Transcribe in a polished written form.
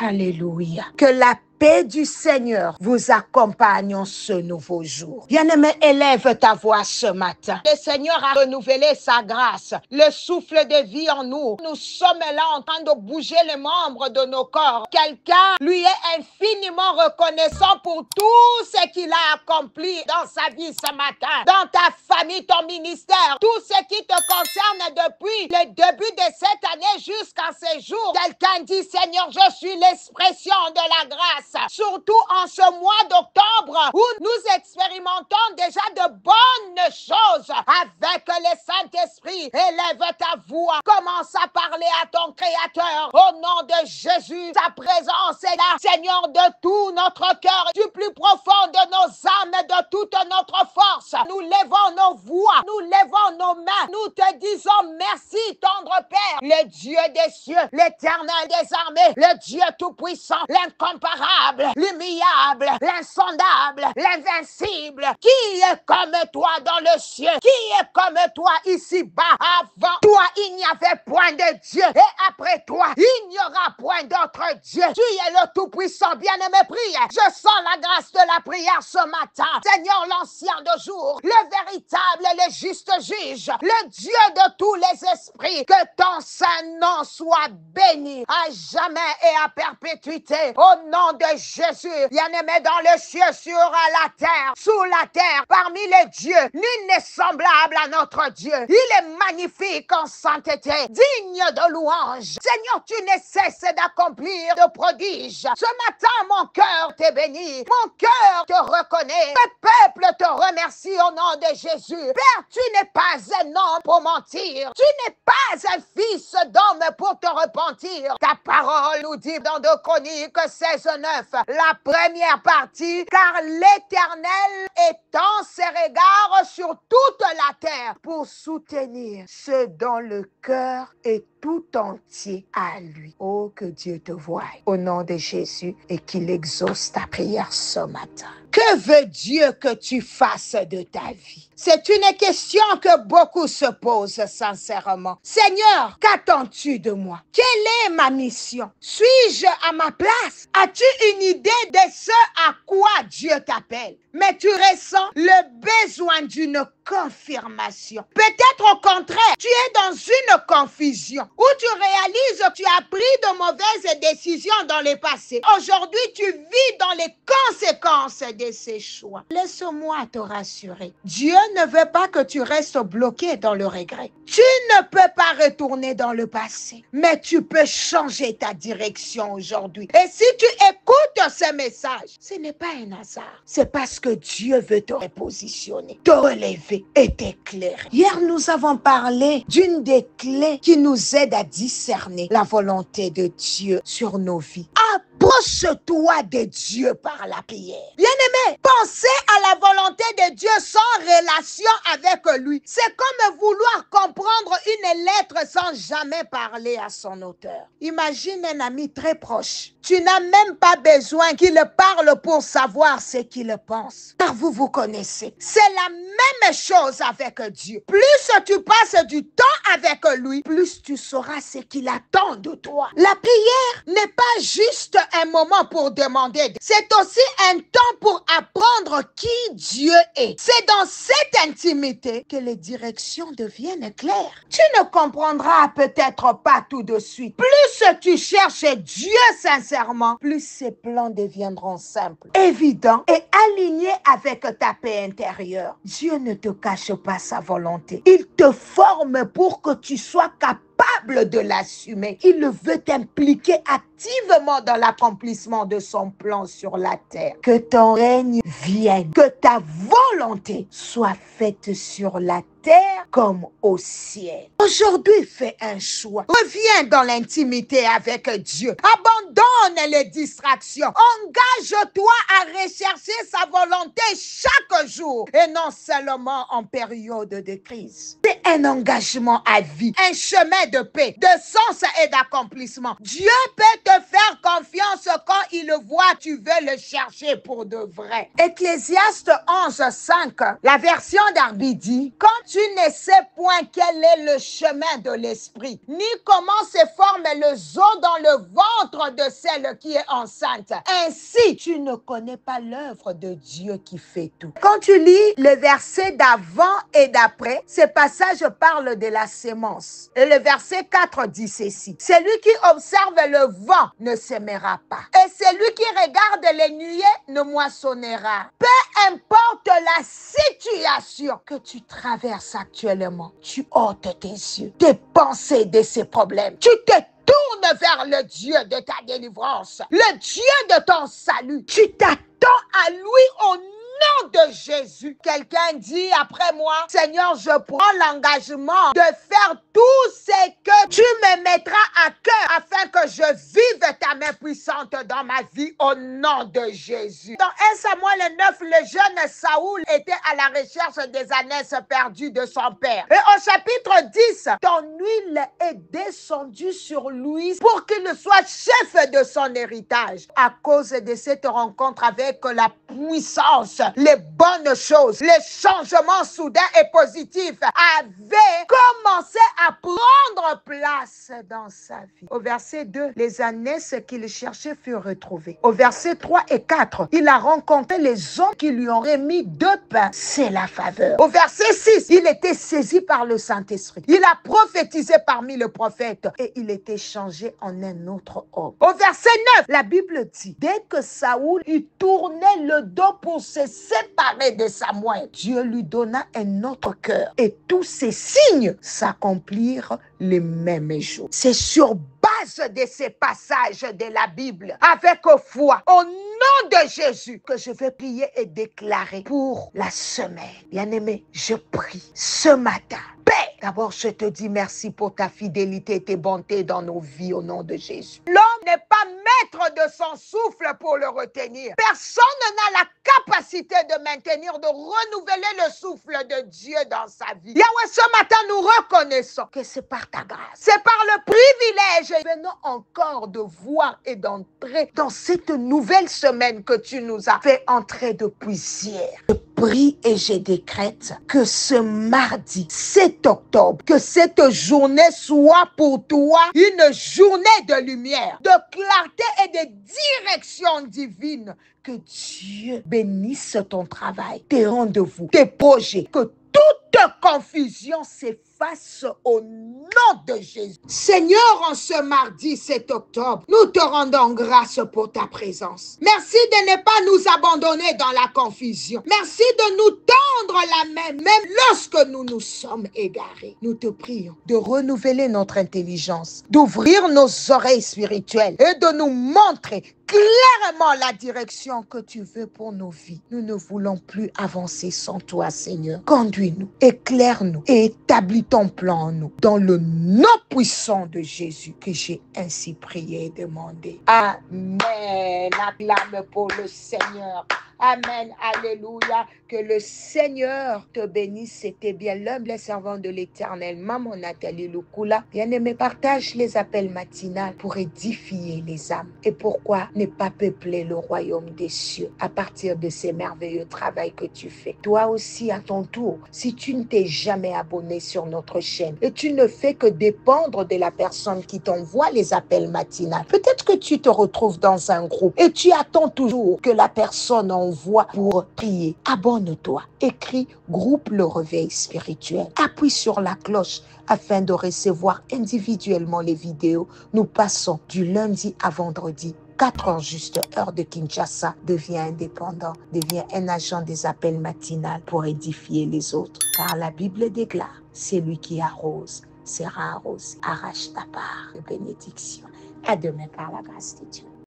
Alléluia. Que la paix du Seigneur vous accompagne en ce nouveau jour. Bien-aimé, élève ta voix ce matin. Le Seigneur a renouvelé sa grâce, le souffle de vie en nous. Nous sommes là en train de bouger les membres de nos corps. Quelqu'un lui est infiniment reconnaissant pour tout ce qu'il a accompli dans sa vie ce matin, dans ta famille, ton ministère, tout ce qui te concerne depuis le début de cette année jusqu'à ces jours. Quelqu'un dit, Seigneur, je suis l'expression de la grâce. Surtout en ce mois d'octobre où nous expérimentons déjà de bonnes choses avec le Saint-Esprit. Élève ta voix, commence à parler à ton Créateur au nom de Jésus. Sa présence est là, Seigneur, de tout notre cœur, du plus profond de nos âmes, de toute notre force. Nous levons nos voix, nous levons nos mains, nous te disons merci, tendre Père, le Dieu des cieux, l'éternel des armées, le Dieu tout-puissant, l'incomparable, l'immuable, l'insondable, l'invincible. Qui est comme toi dans le ciel? Qui est comme toi ici-bas? Avant toi, il n'y avait point de Dieu. Et après toi, il n'y aura point d'autre Dieu. Tu es le tout-puissant, bien-aimé, prie. Je sens la grâce de la prière ce matin. Seigneur, l'ancien de jour, le véritable et le juste juge, le Dieu de tous les esprits, que ton saint nom soit béni à jamais et à perpétuité. Au nom de Jésus, bien-aimé, dans le ciel, sur la terre, sous la terre, parmi les dieux, nul n'est semblable à notre Dieu. Il est magnifique en sainteté, digne de louange. Seigneur, tu ne cesses d'accomplir de prodiges. Ce matin, mon cœur t'est béni, mon cœur te reconnaît. Le peuple te remercie au nom de Jésus. Père, tu n'es pas un homme pour mentir. Tu n'es pas un fils d'homme pour te repentir. Ta parole nous dit dans 2 Chroniques 16:9, la première partie, car l'Éternel étend ses regards sur toute la terre pour soutenir ceux dont le cœur est tout entier à lui. Oh, que Dieu te voie au nom de Jésus et qu'il exauce ta prière ce matin. Que veut Dieu que tu fasses de ta vie? C'est une question que beaucoup se posent sincèrement. Seigneur, qu'attends-tu de moi? Quelle est ma mission? Suis-je à ma place? As-tu une idée de ce à quoi Dieu t'appelle? Mais tu ressens le besoin d'une confirmation. Peut-être au contraire, tu es dans une confusion où tu réalises que tu as pris de mauvaises décisions dans le passé. Aujourd'hui, tu vis dans les conséquences de ces choix. Laisse-moi te rassurer. Dieu ne veut pas que tu restes bloqué dans le regret. Tu ne peux pas retourner dans le passé, mais tu peux changer ta direction aujourd'hui. Et si tu écoutes ce message, ce n'est pas un hasard. C'est parce que Dieu veut te repositionner, te relever et t'éclairer. Hier, nous avons parlé d'une des clés qui nous aide à discerner la volonté de Dieu sur nos vies. Approche-toi de Dieu par la prière. Bien-aimé, penser à la volonté de Dieu sans relation avec lui, c'est comme vouloir comprendre une lettre sans jamais parler à son auteur. Imagine un ami très proche. Tu n'as même pas besoin qu'il parle pour savoir ce qu'il pense. Car vous vous connaissez. C'est la même chose avec Dieu. Plus tu passes du temps avec lui, plus tu sauras ce qu'il attend de toi. La prière n'est pas juste un moment pour demander. C'est aussi un temps pour apprendre qui Dieu est. C'est dans cette intimité que les directions deviennent claires. Tu ne comprendras peut-être pas tout de suite. Plus tu cherches Dieu sincèrement, plus ses plans deviendront simples, évidents et alignés avec ta paix intérieure. Dieu ne te cache pas sa volonté. Il te forme pour que tu sois capable de l'assumer. Il veut t'impliquer activement dans l'accomplissement de son plan sur la terre. Que ton règne vienne, que ta volonté soit faite sur la terre comme au ciel. Aujourd'hui, fais un choix. Reviens dans l'intimité avec Dieu. Abandonne les distractions. Engage-toi à rechercher sa volonté chaque jour et non seulement en période de crise. C'est un engagement à vie, un chemin de paix, de sens et d'accomplissement. Dieu peut te faire confiance quand il voit tu veux le chercher pour de vrai. Ecclésiaste 11:5, la version Darby dit, quand tu ne sais point quel est le chemin de l'esprit, ni comment se forme le zoo dans le ventre de celle qui est enceinte, ainsi tu ne connais pas l'œuvre de Dieu qui fait tout. Quand tu lis le verset d'avant et d'après, ce passage parle de la sémence. Et le verset 4 dit ceci, celui qui observe le vent ne s'aimera pas, et celui qui regarde les nuées ne moissonnera. Peu importe la situation que tu traverses actuellement, tu ôtes tes yeux, tes pensées de ces problèmes. Tu te tournes vers le Dieu de ta délivrance, le Dieu de ton salut. Tu t'attends à lui au nom de Jésus. Quelqu'un dit après moi, Seigneur, je prends l'engagement de faire tout ce que tu me mettras à cœur afin que je vive ta main puissante dans ma vie au nom de Jésus. Dans 1 Samuel 9, le jeune Saoul était à la recherche des ânesses perdues de son père. Et au chapitre 10, ton huile est descendue sur lui pour qu'il soit chef de son héritage. À cause de cette rencontre avec la puissance, les bonnes choses, les changements soudains et positifs avaient commencé à prendre place dans sa vie. Au verset 2, les ânesses qu'il cherchait furent retrouvées. Au verset 3 et 4, il a rencontré les hommes qui lui ont remis 2 pains. C'est la faveur. Au verset 6, il était saisi par le Saint-Esprit. Il a prophétisé parmi les prophètes et il était changé en un autre homme. Au verset 9, la Bible dit, dès que Saoul eut tourné le dos pour se séparer de Samuel, Dieu lui donna un autre cœur et tous ces signes s'accomplirent les mêmes jours. C'est sur base de ces passages de la Bible, avec foi, au nom de Jésus, que je vais prier et déclarer pour la semaine. Bien-aimé, je prie ce matin. Paix. D'abord, je te dis merci pour ta fidélité et tes bontés dans nos vies au nom de Jésus. L'homme n'est pas maître de son souffle pour le retenir. Personne n'a la capacité de maintenir, de renouveler le souffle de Dieu dans sa vie. Yahweh, ce matin, nous reconnaissons que c'est par ta grâce, c'est par le privilège. Venons encore de voir et d'entrer dans cette nouvelle semaine que tu nous as fait entrer depuis hier. Je prie et je décrète que ce mardi 7 octobre, que cette journée soit pour toi une journée de lumière, de clarté et de direction divine. Que Dieu bénisse ton travail, tes rendez-vous, tes projets, que toute confusion s'efface au nom de Jésus. Seigneur, en ce mardi 7 octobre, nous te rendons grâce pour ta présence. Merci de ne pas nous abandonner dans la confusion. Merci de nous tendre la main, même lorsque nous nous sommes égarés. Nous te prions de renouveler notre intelligence, d'ouvrir nos oreilles spirituelles et de nous montrer clairement la direction que tu veux pour nos vies. Nous ne voulons plus avancer sans toi, Seigneur. Conduis-nous, éclaire-nous et établis ton plan en nous. Dans le nom puissant de Jésus que j'ai ainsi prié et demandé. Amen. Acclame pour le Seigneur. Amen, alléluia, que le Seigneur te bénisse. C'était bien l'humble servant de l'Éternel, Maman Nathalie Lukula. Bien-aimé, partage les appels matinales pour édifier les âmes. Et pourquoi ne pas peupler le royaume des cieux à partir de ces merveilleux travaux que tu fais? Toi aussi, à ton tour, si tu ne t'es jamais abonné sur notre chaîne et tu ne fais que dépendre de la personne qui t'envoie les appels matinales, peut-être que tu te retrouves dans un groupe et tu attends toujours que la personne envoie pour prier. Abonne-toi. Écris groupe Le Réveil Spirituel. Appuie sur la cloche afin de recevoir individuellement les vidéos. Nous passons du lundi à vendredi. 4 heures juste, heure de Kinshasa. Deviens indépendant, deviens un agent des appels matinales pour édifier les autres. Car la Bible déclare, c'est lui qui arrose, sera arrosé. Arrache ta part de bénédiction. À demain par la grâce de Dieu.